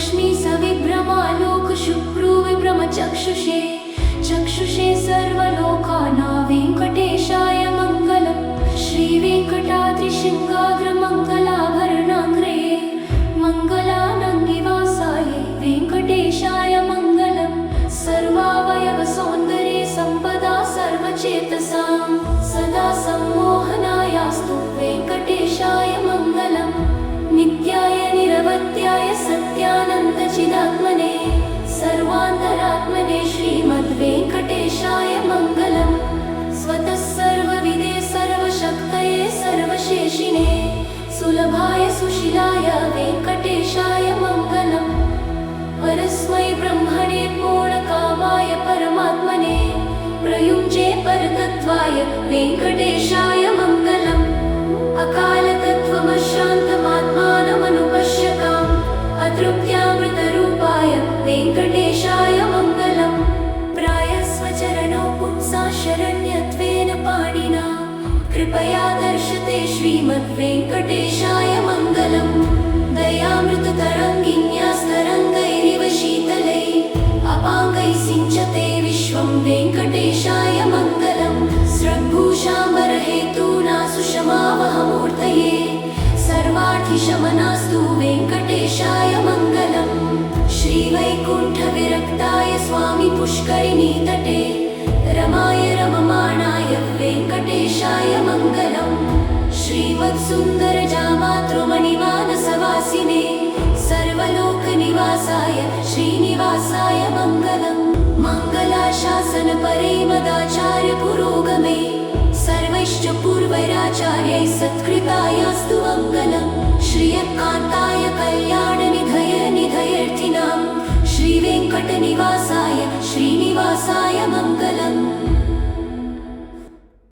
लक्ष्मी सविभ्रमालोकशुभ्रू विभ्रमचक्षुषे चक्षुषे सर्वलोकानां वेङ्कटेशाय मङ्गलम्। श्रीवेङ्कटाद्रिशृङ्गाग्रमङ्गलाभरणाङ्ग्रे मङ्गलानङ्गिवासाय वेङ्कटेशाय मङ्गलम्। सर्वावयवसौन्दर्ये सम्पदा सर्वचेतसां सदा सम्मोहनायास्तु वेङ्कटेशाय मङ्गलम्। नित्याय निरवध्याय सत्यानन्दचिदात्मने सर्वान्तरात्मने श्रीमद्वेङ्कटेशाय मङ्गलम्। स्वतः सर्वविदे सर्वशक्तये सर्वशेषिणे सुलभाय सुशीलाय वेङ्कटेशाय मङ्गलम्। परस्मै ब्रह्मणे पूर्णकामाय परमात्मने प्रयुञ्जे परतत्त्वाय वेङ्कटेशाय मङ्गलम्। अकालतत्त्वमशान्तमात्मानमनुपश्यताम् अतृप्त्यामृतरूपाय वेङ्कटेशाय मङ्गलम्। प्रायस्वचरणौ पुंसा शरण्यत्वेन पाणिना कृपया दर्शते श्रीमद्वेङ्कटेशाय मङ्गलम्। दयामृततरङ्गिन्यास्तरङ्गैरिव शीतलैः अपाङ्गैः सिञ्चते विश्वं वेङ्कटेशाय मङ्गलम्। स्रग्भूषाम्बरहेतूना सुषमावहमूर्तये सर्वार्थिशमनास्तु वेङ्कटेशाय मङ्गलम्। श्रीवैकुण्ठविरक्ताय स्वामी पुष्करिणीतटे रमाय रममाणाय वेङ्कटेशाय मङ्गलम्। श्रीमत्सुन्दरजामातृमणिमानसवासिने सर्वलोकनिवासाय श्रीनिवासाय मङ्गलम्। मङ्गलाशासनपरे मदाचार्य पुरोगमे सर्वैश्च पूर्वैराचार्यैः सत्कृतायास्तु मङ्गलम्। श्रियकान्ताय कल्याणनिधये निधयेऽर्थिनां श्रीवेङ्कटनिवासाय श्रीनिवासाय